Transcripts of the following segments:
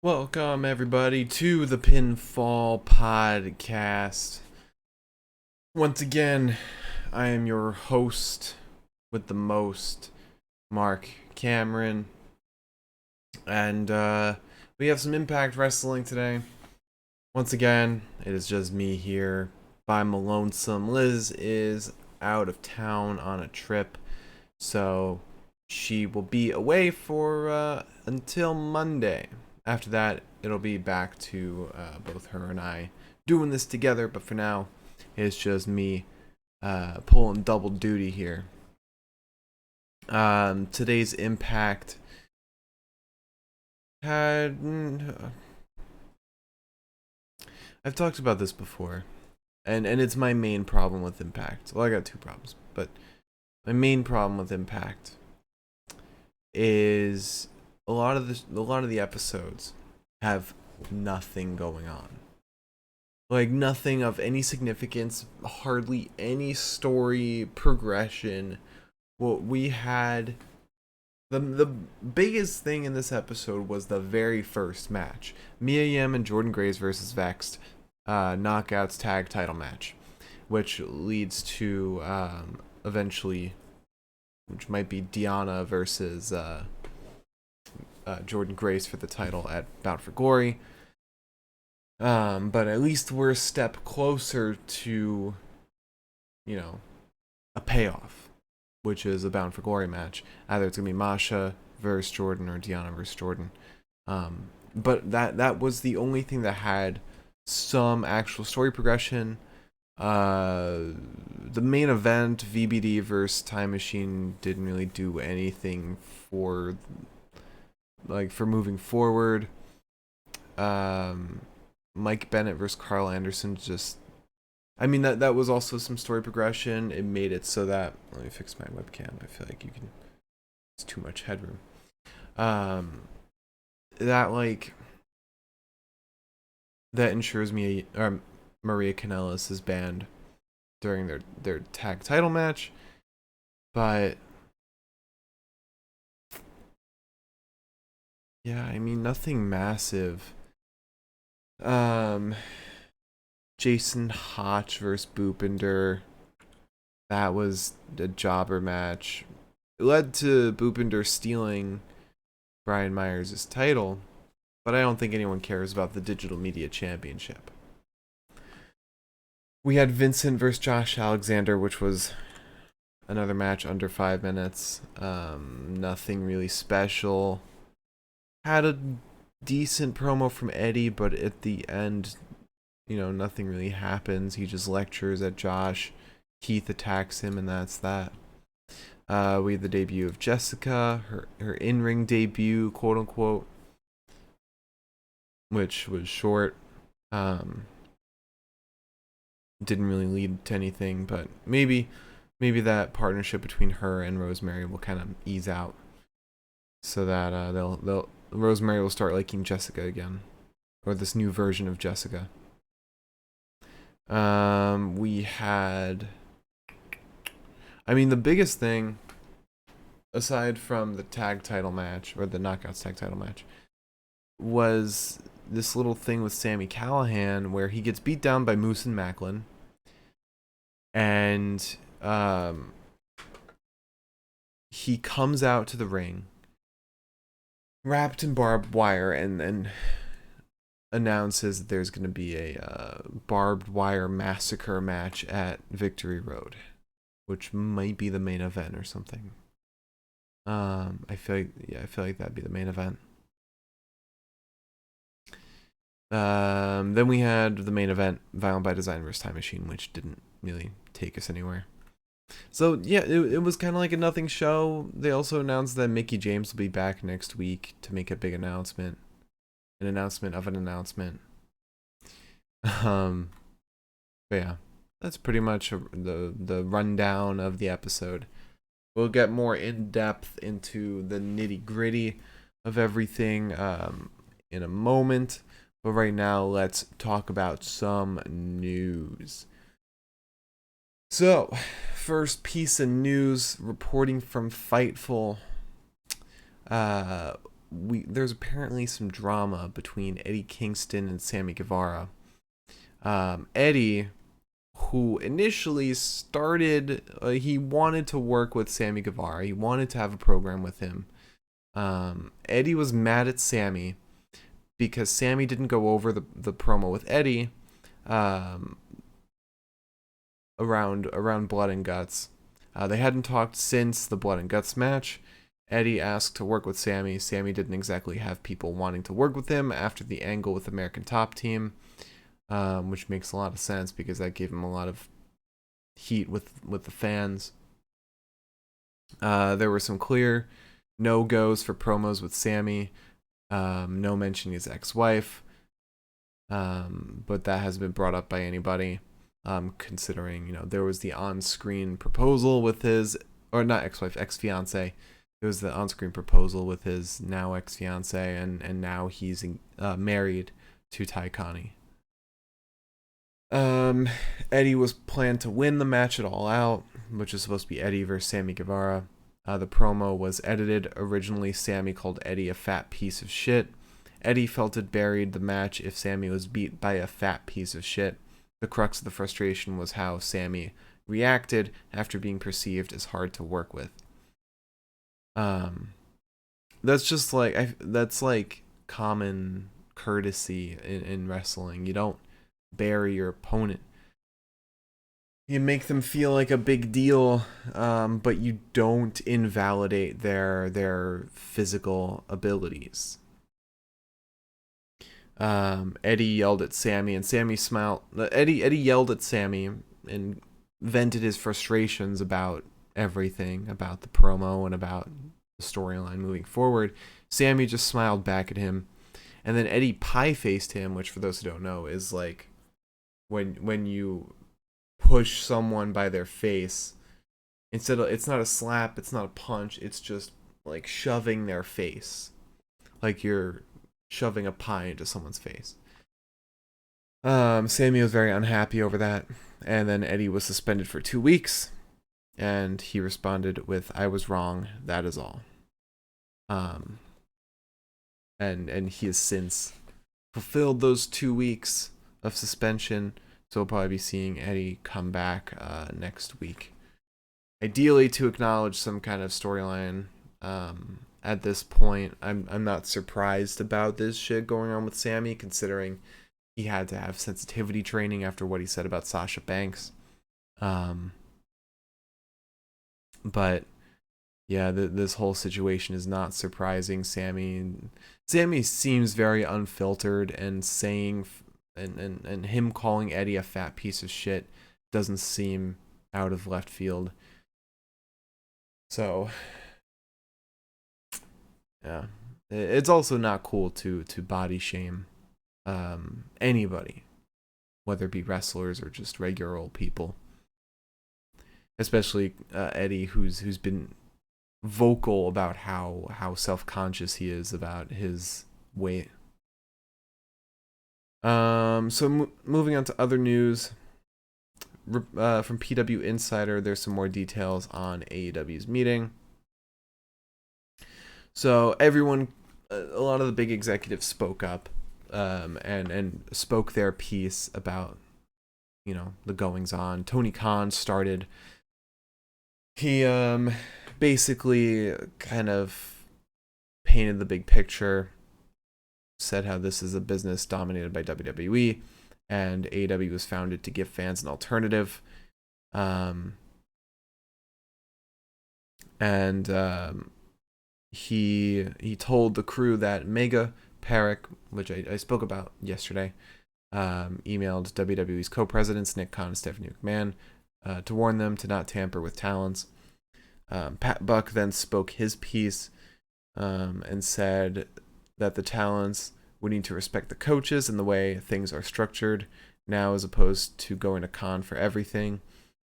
Welcome, everybody, to the Pinfall Podcast. Once again, I am your host with the most, Mark Cameron. And we have some Impact Wrestling today. Once again, it is just me here by my lonesome. Liz is out of town on a trip, so she will be away for until Monday. After that, it'll be back to both her and I doing this together, but for now, it's just me pulling double duty here. Today's Impact had... I've talked about this before, and it's my main problem with Impact. Well, I got two problems, but my main problem with Impact is a lot of the episodes have nothing going on. Like, nothing of any significance, hardly any story progression. What we had, the biggest thing in this episode was the very first match. Mia Yim and Jordan Grace versus Vexed, Knockouts tag title match, which leads to eventually, which might be Deanna versus Jordan Grace for the title at Bound for Glory. But at least we're a step closer to, a payoff, which is a Bound for Glory match. Either it's going to be Masha versus Jordan or Deanna versus Jordan. But that was the only thing that had some actual story progression. The main event, VBD versus Time Machine, didn't really do anything for moving forward. Mike Bennett versus Carl Anderson, that was also some story progression. It made it so that, let me fix my webcam. I feel like it's too much headroom. That ensures Maria Kanellis is banned during their tag title match, but yeah, nothing massive. Jason Hotch versus Boopinder. That was a jobber match. It led to Boopinder stealing Brian Myers' title, but I don't think anyone cares about the Digital Media Championship. We had Vincent versus Josh Alexander, which was another match under 5 minutes. Nothing really special. Had a decent promo from Eddie, but at the end, nothing really happens. He just lectures at Josh. Keith attacks him, and that's that. We had the debut of Jessica, her in-ring debut, quote unquote, which was short. Didn't really lead to anything, but maybe that partnership between her and Rosemary will kind of ease out, so that Rosemary will start liking Jessica again, or this new version of Jessica. We had, the biggest thing, aside from the tag title match, or the Knockouts tag title match, was this little thing with Sami Callihan where he gets beat down by Moose and Macklin, and he comes out to the ring wrapped in barbed wire and announces that there's going to be a barbed wire massacre match at Victory Road, which might be the main event or something. I feel like that'd be the main event. Then we had the main event, Violent by Design vs. Time Machine, which didn't really take us anywhere. So yeah, it was kind of like a nothing show. They also announced that Mickie James will be back next week to make a big announcement. An announcement of an announcement. But yeah, that's pretty much the rundown of the episode. We'll get more in depth into the nitty gritty of everything in a moment. But right now, let's talk about some news. So, first piece of news reporting from Fightful. there's apparently some drama between Eddie Kingston and Sammy Guevara. Eddie, who initially started, he wanted to work with Sammy Guevara. He wanted to have a program with him. Eddie was mad at Sammy because Sammy didn't go over the promo with Eddie around Blood and Guts. They hadn't talked since the Blood and Guts match. Eddie asked to work with Sammy. Sammy didn't exactly have people wanting to work with him after the angle with American Top Team, which makes a lot of sense because that gave him a lot of heat with the fans. There were some clear no-goes for promos with Sammy. No mentioning his ex-wife, but that hasn't been brought up by anybody. Considering, there was the on-screen proposal with his, or not ex-wife, ex-fiance. There was the on-screen proposal with his now ex-fiance, and now he's married to Ty Connie. Eddie was planned to win the match at All Out, which is supposed to be Eddie versus Sammy Guevara. The promo was edited. Originally, Sammy called Eddie a fat piece of shit. Eddie felt it buried the match if Sammy was beat by a fat piece of shit. The crux of the frustration was how Sammy reacted after being perceived as hard to work with. That's just that's like common courtesy in wrestling. You don't bury your opponent. You make them feel like a big deal, but you don't invalidate their physical abilities. Eddie yelled at Sammy, and Sammy smiled. Eddie yelled at Sammy and vented his frustrations about everything, about the promo and about the storyline moving forward. Sammy just smiled back at him, and then Eddie pie-faced him, which for those who don't know is like when you push someone by their face. Instead of, it's not a slap, it's not a punch, it's just like shoving their face, like you're shoving a pie into someone's face. Sammy was very unhappy over that, and then Eddie was suspended for 2 weeks, and he responded with, "I was wrong, that is all." And he has since fulfilled those 2 weeks of suspension, so we'll probably be seeing Eddie come back next week. Ideally to acknowledge some kind of storyline. At this point, I'm not surprised about this shit going on with Sammy, considering he had to have sensitivity training after what he said about Sasha Banks. But yeah, this whole situation is not surprising. Sammy seems very unfiltered, and saying and him calling Eddie a fat piece of shit doesn't seem out of left field. So yeah, it's also not cool to body shame anybody, whether it be wrestlers or just regular old people. Especially Eddie, who's been vocal about how self-conscious he is about his weight. So moving on to other news. From PW Insider, there's some more details on AEW's meeting. So everyone, a lot of the big executives spoke up and spoke their piece about, the goings on. Tony Khan started. He basically kind of painted the big picture, said how this is a business dominated by WWE, and AEW was founded to give fans an alternative. He told the crew that Mega Parrick, which I spoke about yesterday, emailed WWE's co-presidents Nick Khan and Stephanie McMahon to warn them to not tamper with talents. Pat Buck then spoke his piece and said that the talents would need to respect the coaches and the way things are structured now, as opposed to going to Khan for everything.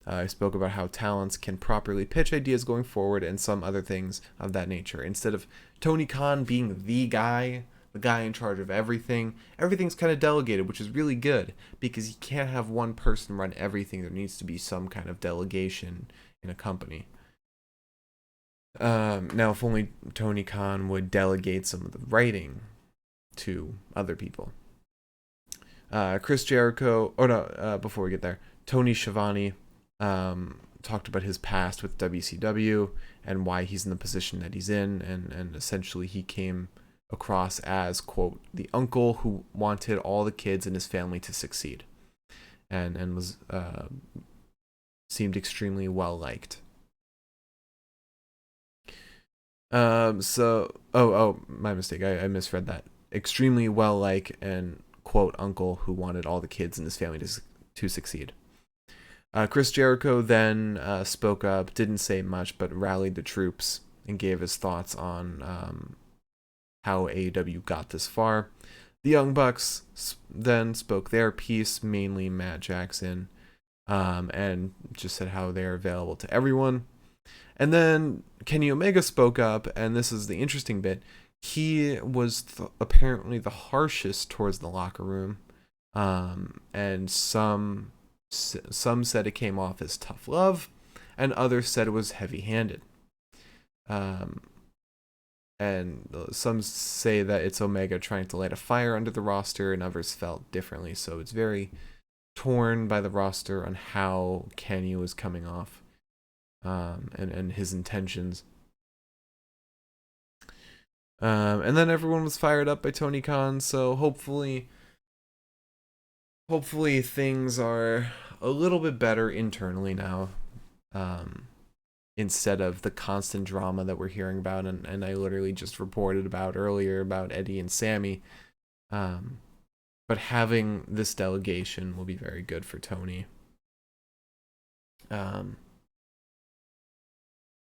I spoke about how talents can properly pitch ideas going forward and some other things of that nature. Instead of Tony Khan being the guy in charge of everything, everything's kind of delegated, which is really good because you can't have one person run everything. There needs to be some kind of delegation in a company. Now, if only Tony Khan would delegate some of the writing to other people. Chris Jericho, oh no, before we get there, Tony Schiavone talked about his past with WCW and why he's in the position that he's in, and essentially he came across as, quote, the uncle who wanted all the kids in his family to succeed, and was seemed extremely well liked. My mistake. I misread that. Extremely well liked and, quote, uncle who wanted all the kids in his family to succeed. Chris Jericho then spoke up, didn't say much, but rallied the troops and gave his thoughts on how AEW got this far. The Young Bucks then spoke their piece, mainly Matt Jackson, and just said how they're available to everyone. And then Kenny Omega spoke up, and this is the interesting bit. He was apparently the harshest towards the locker room, and some said it came off as tough love, and others said it was heavy-handed. And some say that it's Omega trying to light a fire under the roster, and others felt differently. So it's very torn by the roster on how Kenny was coming off, and his intentions. And then everyone was fired up by Tony Khan, so hopefully things are a little bit better internally now, instead of the constant drama that we're hearing about, and I literally just reported about earlier about Eddie and Sammy. But having this delegation will be very good for Tony.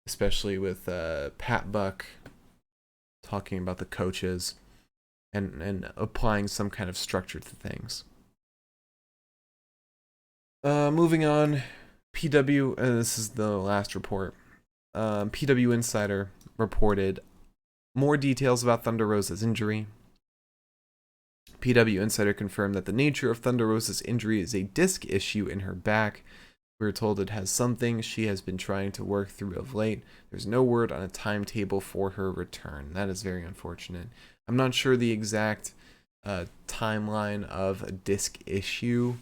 Especially with Pat Buck talking about the coaches and applying some kind of structure to things. Moving on, PW, and this is the last report. PW Insider reported more details about Thunder Rosa's injury. PW Insider confirmed that the nature of Thunder Rosa's injury is a disc issue in her back. We were told it has something she has been trying to work through of late. There's no word on a timetable for her return. That is very unfortunate. I'm not sure the exact timeline of a disc issue.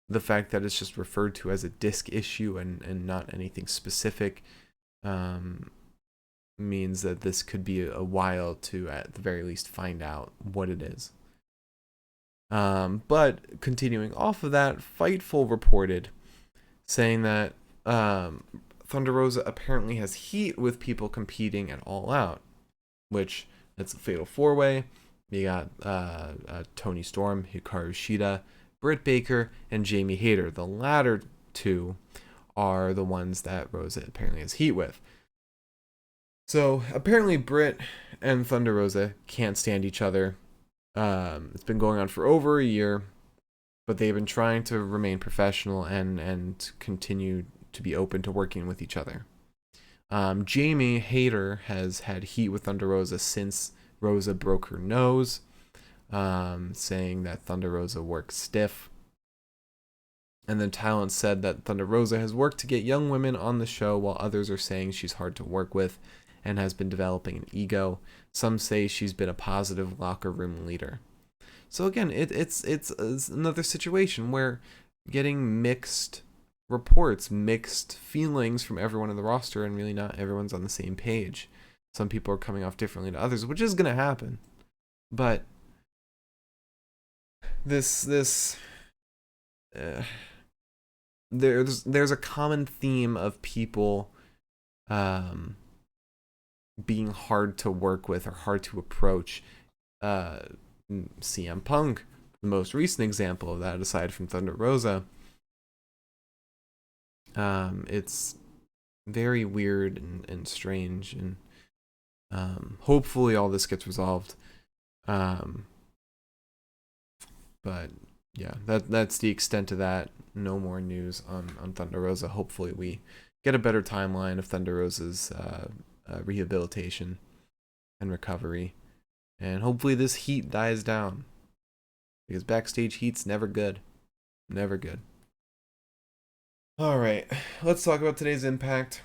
The fact that it's just referred to as a disc issue and not anything specific means that this could be a while to, at the very least, find out what it is. But continuing off of that, Fightful reported saying that Thunder Rosa apparently has heat with people competing at All Out, which that's a fatal four-way. You got Toni Storm, Hikaru Shida, Britt Baker, and Jamie Hayter. The latter two are the ones that Rosa apparently has heat with. So apparently Britt and Thunder Rosa can't stand each other. It's been going on for over a year, but they've been trying to remain professional and continue to be open to working with each other. Jamie Hayter has had heat with Thunder Rosa since Rosa broke her nose, saying that Thunder Rosa works stiff. And then talent said that Thunder Rosa has worked to get young women on the show, while others are saying she's hard to work with and has been developing an ego. Some say she's been a positive locker room leader. So again, it's another situation where getting mixed reports, mixed feelings from everyone in the roster, and really not everyone's on the same page. Some people are coming off differently to others, which is going to happen. But there's a common theme of people being hard to work with or hard to approach. CM Punk, the most recent example of that, aside from Thunder Rosa. It's very weird and strange, and hopefully all this gets resolved. But yeah, that's the extent of that. No more news on Thunder Rosa. Hopefully we get a better timeline of Thunder Rosa's rehabilitation and recovery. And hopefully this heat dies down. Because backstage heat's never good. Never good. Alright, let's talk about today's Impact.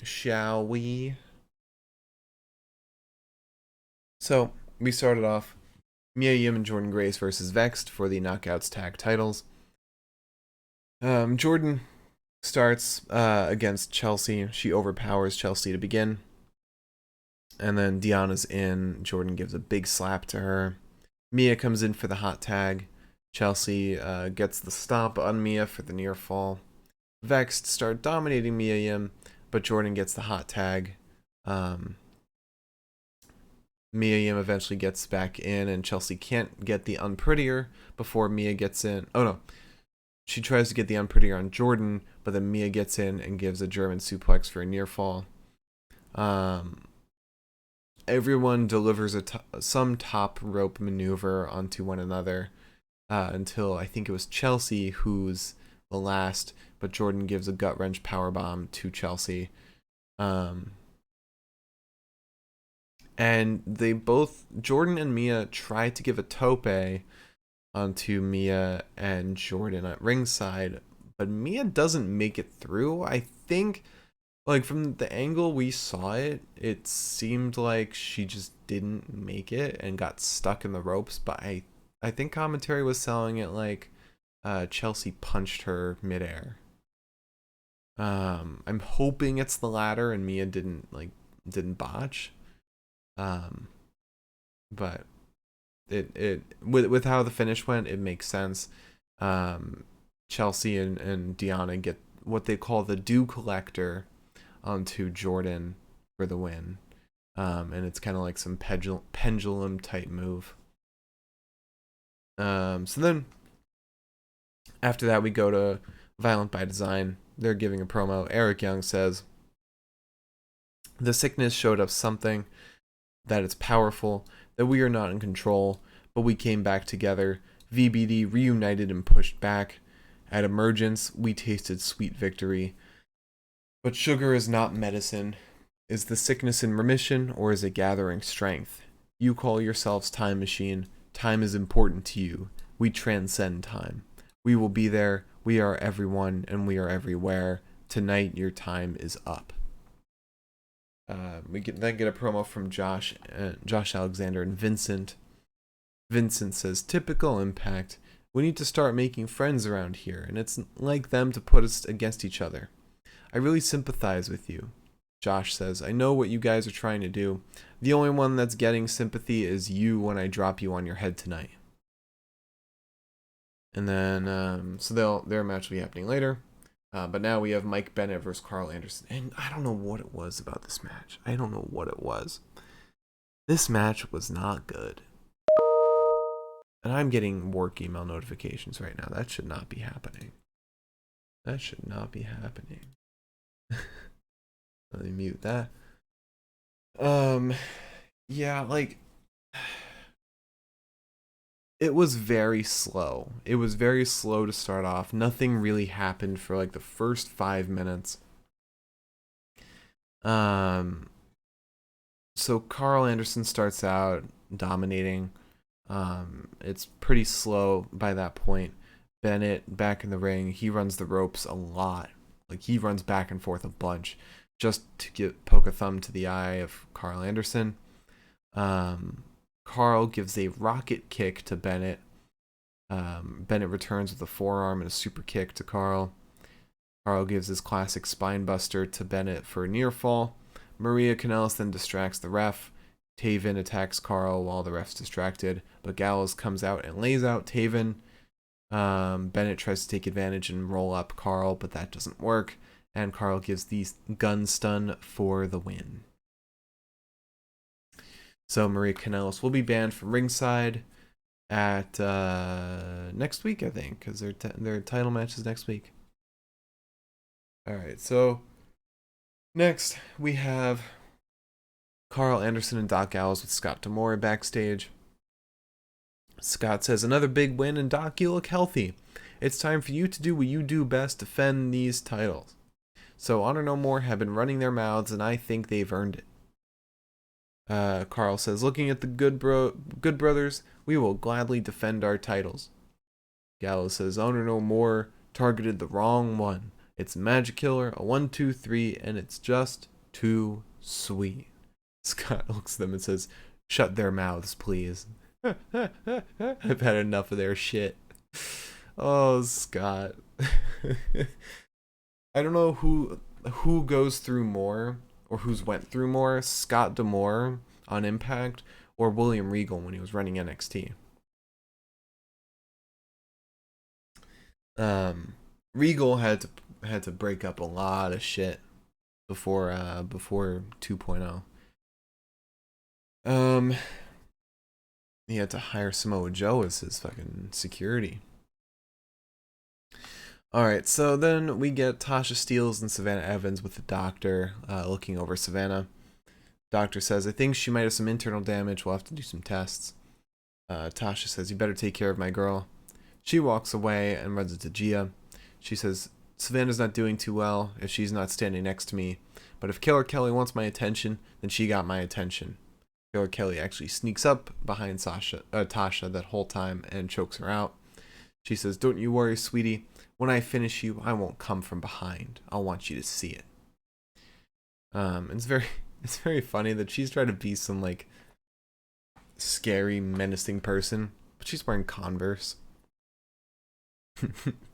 shall we? So, we started off Mia Yim and Jordan Grace versus Vexed for the Knockouts tag titles. Jordan starts against Chelsea. She overpowers Chelsea to begin. And then Deanna's in. Jordan gives a big slap to her. Mia comes in for the hot tag. Chelsea gets the stomp on Mia for the near fall. Vexed start dominating Mia Yim, but Jordan gets the hot tag. Mia Yim eventually gets back in, and Chelsea can't get the unprettier before Mia gets in. Oh no. She tries to get the unprettier on Jordan, but then Mia gets in and gives a German suplex for a near fall. Everyone delivers some top rope maneuver onto one another until I think it was Chelsea who's the last, but Jordan gives a gut wrench powerbomb to Chelsea. And they both, Jordan and Mia, try to give a tope onto Mia and Jordan at ringside, but Mia doesn't make it through. I think, like, from the angle we saw it, it seemed like she just didn't make it and got stuck in the ropes, but I think commentary was selling it like Chelsea punched her midair. I'm hoping it's the latter and Mia didn't botch. But it with how the finish went, it makes sense. Chelsea and Deanna get what they call the dew collector onto Jordan for the win. And it's kind of like some pendulum type move. So then after that we go to Violent by Design. They're giving a promo. Eric Young says, "The sickness showed us something, that it's powerful, that we are not in control, but we came back together. VBD reunited and pushed back. At emergence, we tasted sweet victory. But sugar is not medicine. Is the sickness in remission, or is it gathering strength? You call yourselves Time Machine. Time is important to you. We transcend time. We will be there. We are everyone, and we are everywhere. Tonight, your time is up." We then get a promo from Josh Alexander and Vincent. Vincent says, "Typical Impact. We need to start making friends around here, and it's like them to put us against each other. I really sympathize with you." Josh says, "I know what you guys are trying to do. The only one that's getting sympathy is you when I drop you on your head tonight." And then, so their match will be happening later. But now we have Mike Bennett versus Carl Anderson. And I don't know what it was about this match. I don't know what it was. This match was not good. And I'm getting work email notifications right now. That should not be happening. That should not be happening. Let me mute that. Yeah, like, it was very slow. It was very slow to start off. Nothing really happened for like the first 5 minutes. So Carl Anderson starts out dominating. It's pretty slow by that point. Bennett back in the ring. He runs the ropes a lot. Like, he runs back and forth a bunch just to poke a thumb to the eye of Carl Anderson. Carl gives a rocket kick to Bennett. Bennett returns with a forearm and a super kick to Carl. Carl gives his classic spine buster to Bennett for a near fall. Maria Kanellis then distracts the ref. Taven attacks Carl while the ref's distracted, but Gallows comes out and lays out Taven. Bennett tries to take advantage and roll up Carl, but that doesn't work, and Carl gives the gun stun for the win. So Maria Kanellis will be banned from ringside at next week, I think, because their title match is next week. Alright, so next we have Carl Anderson and Doc Gallows with Scott D'Amore backstage. Scott says, "Another big win, and Doc, you look healthy. It's time for you to do what you do best, defend these titles. So Honor No More have been running their mouths, and I think they've earned it." Carl says, "Looking at the Good Brothers, we will gladly defend our titles." Gallows says, "Honor No More targeted the wrong one. It's Magic Killer, a 1, 2, 3, and it's just Too sweet. Scott looks at them and says, "Shut their mouths, please." I've had enough of their shit. Oh, Scott. I don't know who goes through more or who's went through more, Scott D'Amore on Impact or William Regal when he was running NXT. Regal had to break up a lot of shit before 2.0. He had to hire Samoa Joe as his fucking security. Alright, so then we get Tasha Steelz and Savannah Evans with the doctor looking over Savannah. Doctor says, "I think she might have some internal damage. We'll have to do some tests." Tasha says, "You better take care of my girl." She walks away and runs into Gia. She says, "Savannah's not doing too well if she's not standing next to me. But if Killer Kelly wants my attention, then she got my attention." Killer Kelly actually sneaks up behind Tasha that whole time and chokes her out. She says, "Don't you worry, sweetie. When I finish you, I won't come from behind. I'll want you to see it." It's very funny that she's trying to be some like scary, menacing person, but she's wearing Converse.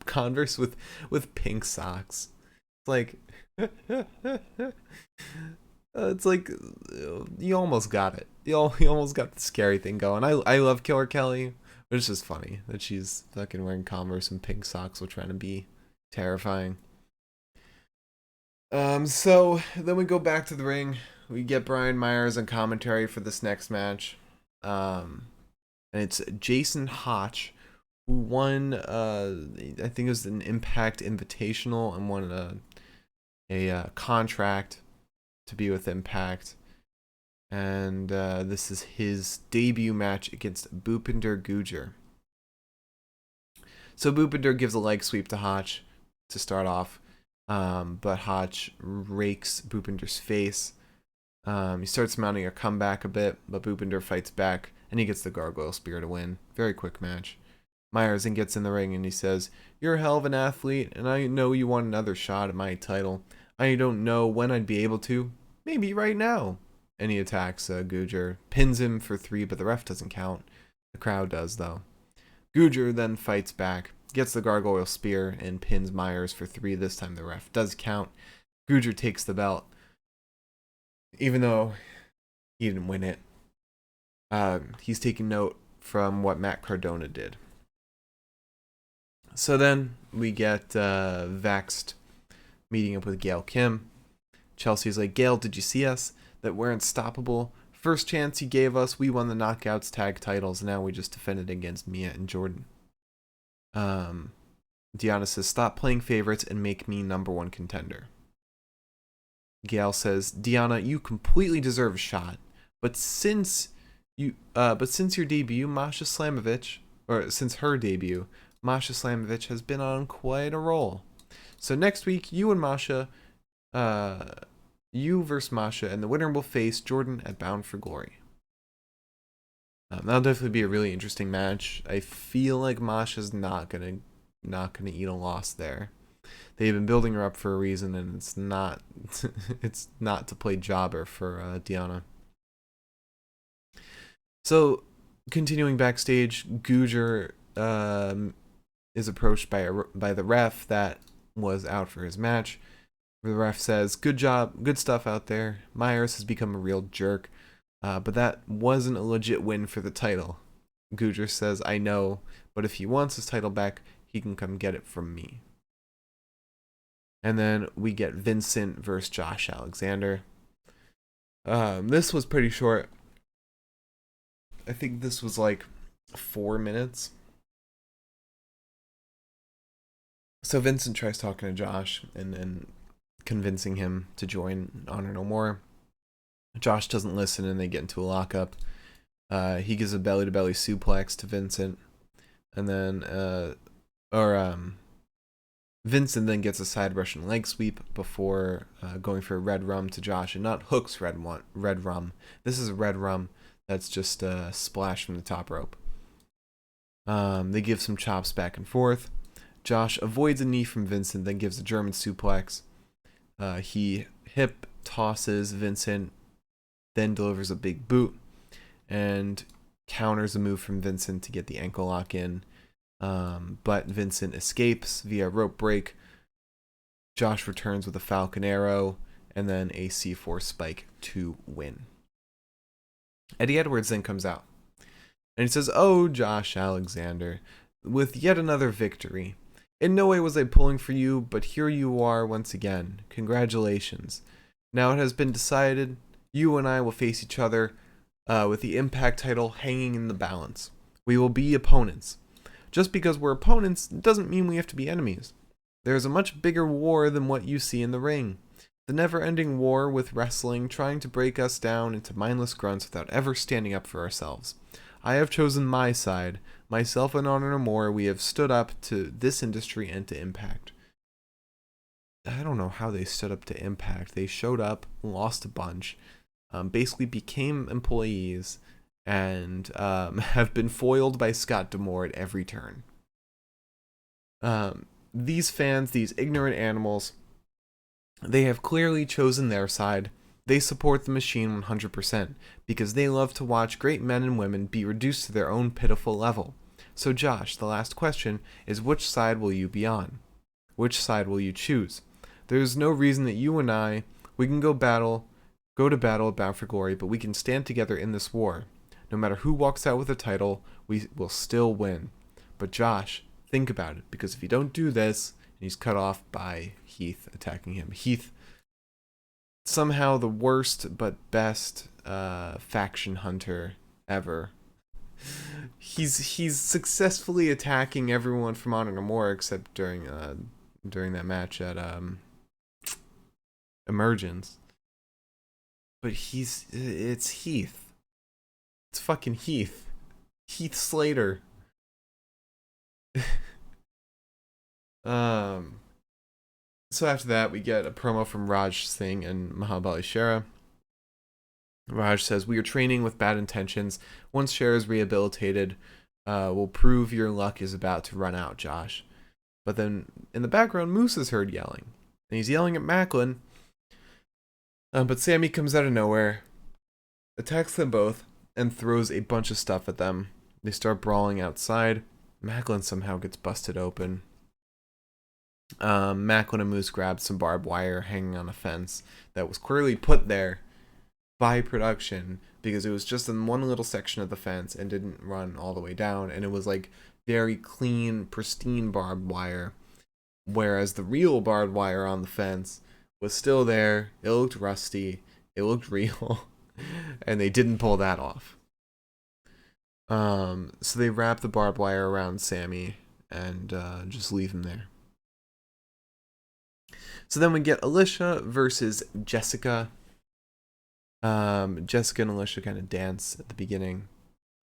Converse with pink socks. It's like it's like you almost got it. You almost got the scary thing going. I love Killer Kelly, but it's just funny that she's fucking wearing Converse and pink socks while trying to be terrifying. So then we go back to the ring. We get Brian Myers on commentary for this next match. And it's Jason Hotch who won I think it was an Impact Invitational and won a contract to be with Impact. And this is his debut match against Bhupinder Gujjar. So Bhupinder gives a leg sweep to Hotch to start off, but Hotch rakes Bhupinder's face. He starts mounting a comeback a bit, but Bhupinder fights back, and he gets the Gargoyle Spear to win. Very quick match. Myers then gets in the ring and he says, "You're a hell of an athlete, and I know you want another shot at my title. I don't know when I'd be able to. Maybe right now." And he attacks Gujjar, pins him for 3, but the ref doesn't count. The crowd does, though. Gujjar then fights back, gets the Gargoyle Spear, and pins Myers for 3. This time the ref does count. Gujjar takes the belt, even though he didn't win it. He's taking note from what Matt Cardona did. So then we get Vexed meeting up with Gail Kim. Chelsea's like, "Gail, did you see us? That we're unstoppable. First chance he gave us, we won the Knockouts tag titles. Now we just defended against Mia and Jordan." Deanna says, "Stop playing favorites and make me #1 contender." Gail says, "Deanna, you completely deserve a shot, but since your debut, since her debut, Masha Slamovich has been on quite a roll. So next week, you and Masha, you versus Masha, and the winner will face Jordan at Bound for Glory." That'll definitely be a really interesting match. I feel like Masha's not gonna eat a loss there. They've been building her up for a reason, and it's not it's not to play jobber for Deanna. So, continuing backstage, Gujjar is approached by the ref that was out for his match. The ref says, "Good job, good stuff out there. Myers has become a real jerk, but that wasn't a legit win for the title." Gujjar says, "I know, but if he wants his title back, he can come get it from me." And then we get Vincent versus Josh Alexander. This was pretty short. I think this was like 4 minutes. So Vincent tries talking to Josh and convincing him to join Honor No More. Josh doesn't listen and they get into a lockup. He gives a belly-to-belly suplex to Vincent. And then, Vincent then gets a side Russian leg sweep before going for a red rum to Josh. And not Hook's red rum. This is a red rum that's just a splash from the top rope. They give some chops back and forth. Josh avoids a knee from Vincent, then gives a German suplex. He hip tosses Vincent, then delivers a big boot, and counters a move from Vincent to get the ankle lock in. But Vincent escapes via rope break. Josh returns with a Falcon Arrow, and then a C4 spike to win. Eddie Edwards then comes out, and he says, "Oh, Josh Alexander, with yet another victory. In no way was I pulling for you, but here you are once again. Congratulations. Now it has been decided, you and I will face each other with the Impact title hanging in the balance. We will be opponents. Just because we're opponents doesn't mean we have to be enemies. There is a much bigger war than what you see in the ring. The never-ending war with wrestling trying to break us down into mindless grunts without ever standing up for ourselves. I have chosen my side. Myself and Honor No More, we have stood up to this industry and to Impact." I don't know how they stood up to Impact. They showed up, lost a bunch, basically became employees, and have been foiled by Scott D'Amore at every turn. These fans, these ignorant animals, they have clearly chosen their side. They support the machine 100% because they love to watch great men and women be reduced to their own pitiful level. So Josh, the last question is, which side will you be on? Which side will you choose? There is no reason that you and I, we can go to battle at Bound for Glory, but we can stand together in this war. No matter who walks out with the title, we will still win. But Josh, think about it, because if you don't do this, and he's cut off by Heath attacking him. Heath, somehow the worst but best faction hunter ever. He's successfully attacking everyone from Honor No More except during that match at Emergence. But it's Heath. It's fucking Heath. Heath Slater. So after that, we get a promo from Raj Singh and Mahabali Shera. Raj says, "We are training with bad intentions. Once Shera is rehabilitated, we'll prove your luck is about to run out, Josh." But then in the background, Moose is heard yelling. And he's yelling at Macklin. But Sammy comes out of nowhere, attacks them both, and throws a bunch of stuff at them. They start brawling outside. Macklin somehow gets busted open. Macklin and Moose grabbed some barbed wire hanging on a fence that was clearly put there by production because it was just in one little section of the fence and didn't run all the way down, and it was like very clean, pristine barbed wire, whereas the real barbed wire on the fence was still there. It looked rusty, it looked real, and they didn't pull that off. So they wrap the barbed wire around Sammy and just leave him there. So then we get Alicia versus Jessica. Jessica and Alicia kind of dance at the beginning.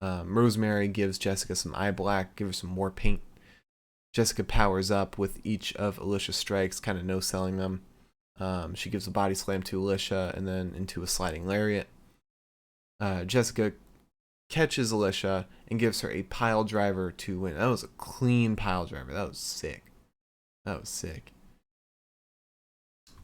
Rosemary gives Jessica some eye black, give her some more paint. Jessica powers up with each of Alicia's strikes, kind of no-selling them. She gives a body slam to Alicia and then into a sliding lariat. Jessica catches Alicia and gives her a pile driver to win. That was a clean pile driver. That was sick.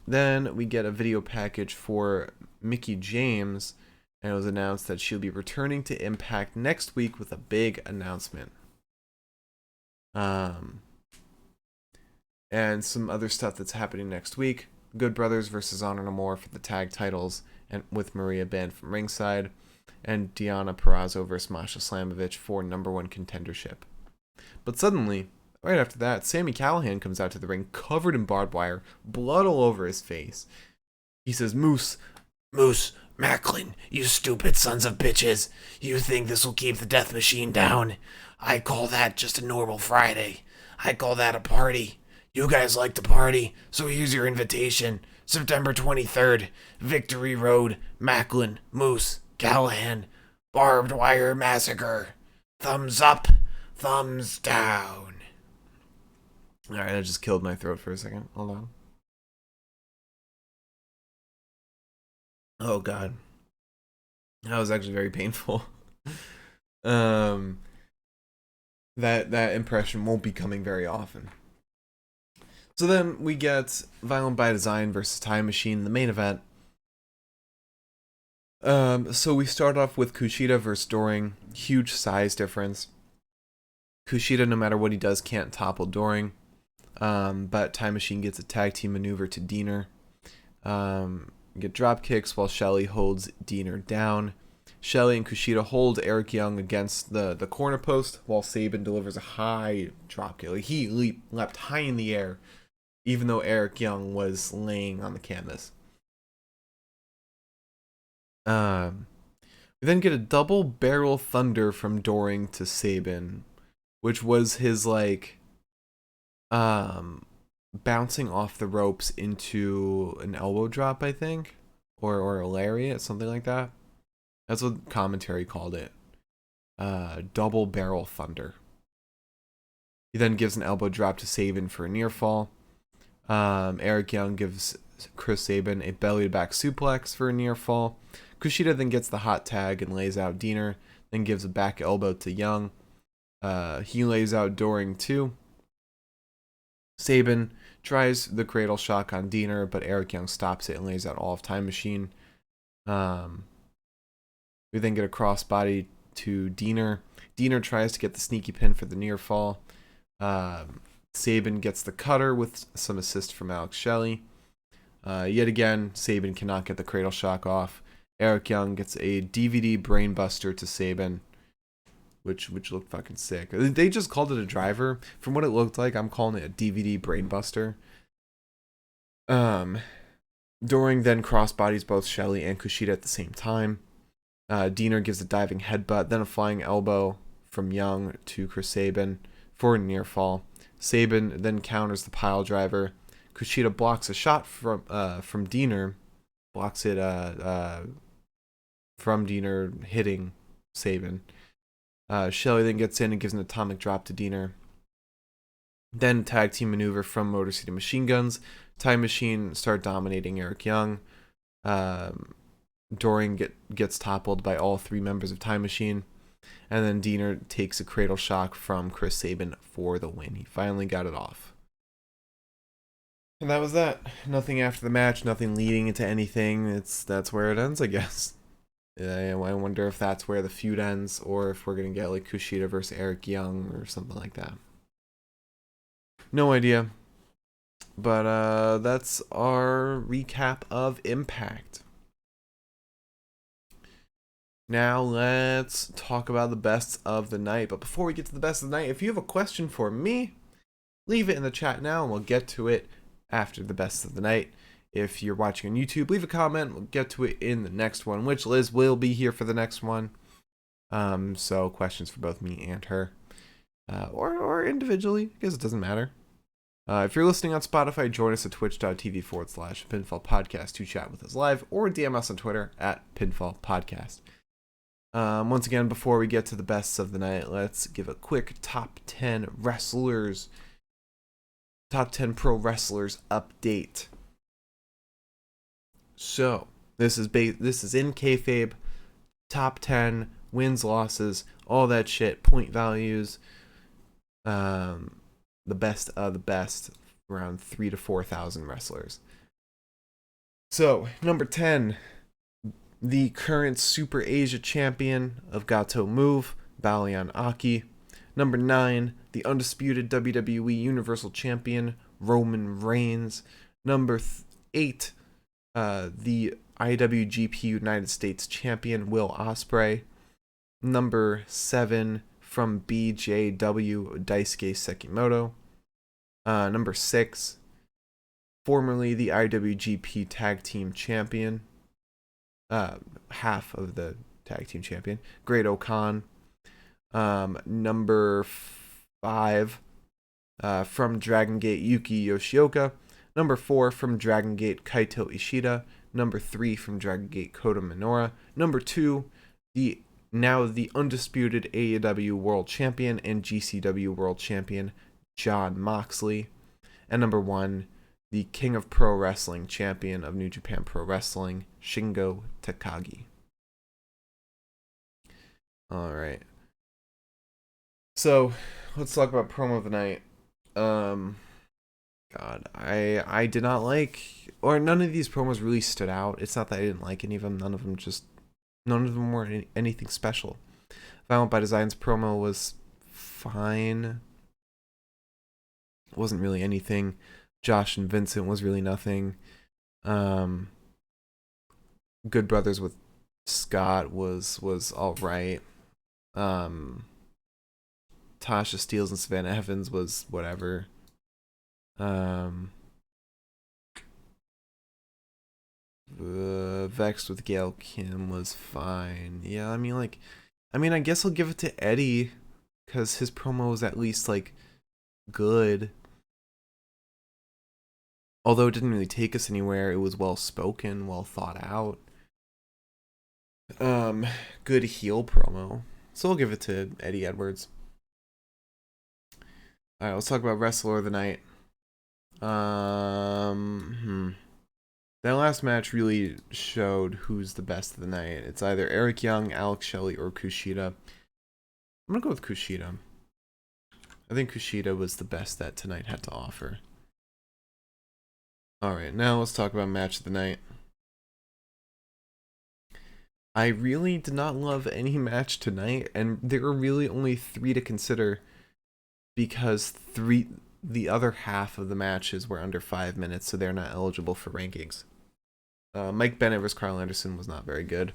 Then we get a video package for Mickie James, and it was announced that she'll be returning to Impact next week with a big announcement. And some other stuff that's happening next week. Good Brothers versus Honor No More for the tag titles, and with Maria Band from ringside, and Deonna Purrazzo versus Masha Slamovich for #1 contendership. But suddenly, right after that, Sami Callihan comes out to the ring covered in barbed wire, blood all over his face. He says, Moose, Macklin, you stupid sons of bitches. You think this will keep the death machine down? I call that just a normal Friday. I call that a party. You guys like to party, so here's your invitation. September 23rd, Victory Road, Macklin, Moose, Callihan, Barbed Wire Massacre. Thumbs up, thumbs down. Alright, I just killed my throat for a second. Hold on. Oh god. That was actually very painful. That impression won't be coming very often. So then we get Violent by Design versus Time Machine, the main event. So we start off with Kushida versus Doring. Huge size difference. Kushida, no matter what he does, can't topple Doring. But Time Machine gets a tag team maneuver to Diener. Get drop kicks while Shelley holds Diener down. Shelley and Kushida hold Eric Young against the corner post while Sabin delivers a high drop kick. Like he leapt high in the air, even though Eric Young was laying on the canvas. We then get a double barrel thunder from Doring to Sabin, which was his bouncing off the ropes into an elbow drop, I think, or a lariat, something like that. That's what commentary called it. Double barrel thunder. He then gives an elbow drop to Sabin for a near fall. Eric Young gives Chris Sabin a belly to back suplex for a near fall. Kushida then gets the hot tag and lays out Diener, then gives a back elbow to Young. He lays out Doring too. Sabin tries the cradle shock on Diener, but Eric Young stops it and lays out all of Time Machine. We then get a crossbody to Diener. Diener tries to get the sneaky pin for the near fall. Sabin gets the cutter with some assist from Alex Shelley. Yet again, Sabin cannot get the cradle shock off. Eric Young gets a DVD brainbuster to Sabin, which looked fucking sick. They just called it a driver. From what it looked like, I'm calling it a DVD brainbuster. Doring then crossbodies both Shelley and Kushida at the same time. Diener gives a diving headbutt, then a flying elbow from Young to Chris Sabin for a near fall. Sabin then counters the pile driver. Kushida blocks a shot from Diener, blocks it from Diener hitting Sabin. Shelley then gets in and gives an atomic drop to Diener. Then tag team maneuver from Motor City Machine Guns. Time Machine start dominating Eric Young. Doring gets toppled by all three members of Time Machine. And then Diener takes a cradle shock from Chris Sabin for the win. He finally got it off. And that was that. Nothing after the match, nothing leading into anything. That's where it ends, I guess. I wonder if that's where the feud ends, or if we're going to get like Kushida versus Eric Young or something like that. No idea. But that's our recap of Impact. Now let's talk about the best of the night. But before we get to the best of the night, if you have a question for me, leave it in the chat now and we'll get to it after the best of the night. If you're watching on YouTube, leave a comment. We'll get to it in the next one, which Liz will be here for the next one. So questions for both me and her. Or individually, I guess it doesn't matter. If you're listening on Spotify, join us at twitch.tv/Pinfall Podcast to chat with us live, or DM us on Twitter at Pinfall Podcast. Once again, before we get to the best of the night, let's give a quick top 10 wrestlers, top 10 pro wrestlers update. So, this is in kayfabe, top 10, wins, losses, all that shit, point values, the best of the best, around 3,000 to 4,000 wrestlers. So, number 10, the current Super Asia champion of Gato Move, Balian Aki. Number 9, the undisputed WWE Universal Champion, Roman Reigns. Number 8, the IWGP United States Champion, Will Ospreay. Number 7, from BJW, Daisuke Sekimoto. Number 6, formerly the IWGP Tag Team Champion, half of the Tag Team Champion, Great Okan. Number 5, from Dragon Gate, Yuki Yoshioka. Number 4, from Dragon Gate, Kaito Ishida. Number 3, from Dragon Gate, Kota Minoura. Number 2, the undisputed AEW World Champion and GCW World Champion, Jon Moxley. And number 1, the King of Pro Wrestling Champion of New Japan Pro Wrestling, Shingo Takagi. Alright. So, let's talk about promo of the night. God, I did not like, or none of these promos really stood out. It's not that I didn't like any of them. None of them just None of them were anything special. Violent by Design's promo was fine. Wasn't really anything. Josh and Vincent was really nothing. Good Brothers with Scott was all right. Tasha Steeles and Savannah Evans was whatever. Vexed with Gail Kim was fine. Yeah, I guess I'll give it to Eddie because his promo was at least like good. Although it didn't really take us anywhere, it was well spoken, well thought out. Good heel promo. So I'll give it to Eddie Edwards. Alright, let's talk about Wrestler of the Night. That last match really showed who's the best of the night. It's either Eric Young, Alex Shelley, or Kushida. I'm gonna go with Kushida. I think Kushida was the best that tonight had to offer. Alright, now let's talk about match of the night. I really did not love any match tonight, and there are really only 3 to consider because the other half of the matches were under 5 minutes, so they're not eligible for rankings. Mike Bennett versus Carl Anderson was not very good.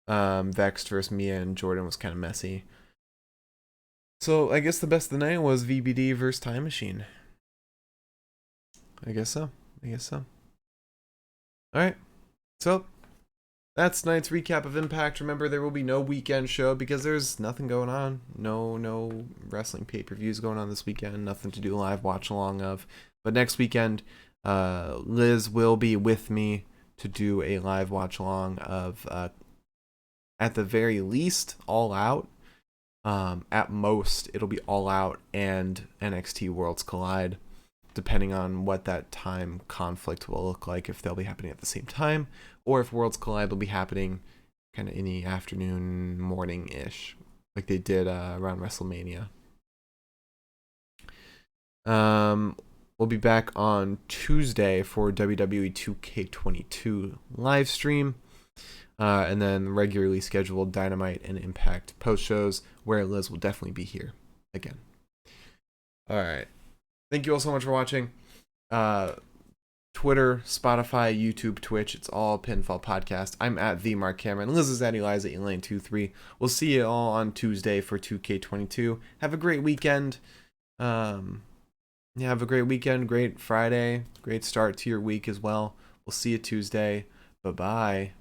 Vexed versus Mia and Jordan was kind of messy. So I guess the best of the night was VBD versus Time Machine. I guess so. Alright. So that's tonight's recap of Impact. Remember, there will be no weekend show because there's nothing going on. No wrestling pay-per-views going on this weekend. Nothing to do live watch along of. But next weekend, Liz will be with me to do a live watch along of, at the very least, All Out. At most, it'll be All Out and NXT Worlds Collide, depending on what that time conflict will look like, if they'll be happening at the same time, or if Worlds Collide will be happening kind of in the afternoon, morning-ish, like they did around WrestleMania. We'll be back on Tuesday for WWE 2K22 live stream, and then regularly scheduled Dynamite and Impact post shows where Liz will definitely be here again. All right. Thank you all so much for watching. Twitter, Spotify, YouTube, Twitch, it's all Pinfall Podcast. I'm at the Mark Cameron. Liz is at Eliza Elaine23. We'll see you all on Tuesday for 2K22. Have a great weekend. Have a great weekend, great Friday, great start to your week as well. We'll see you Tuesday. Bye-bye.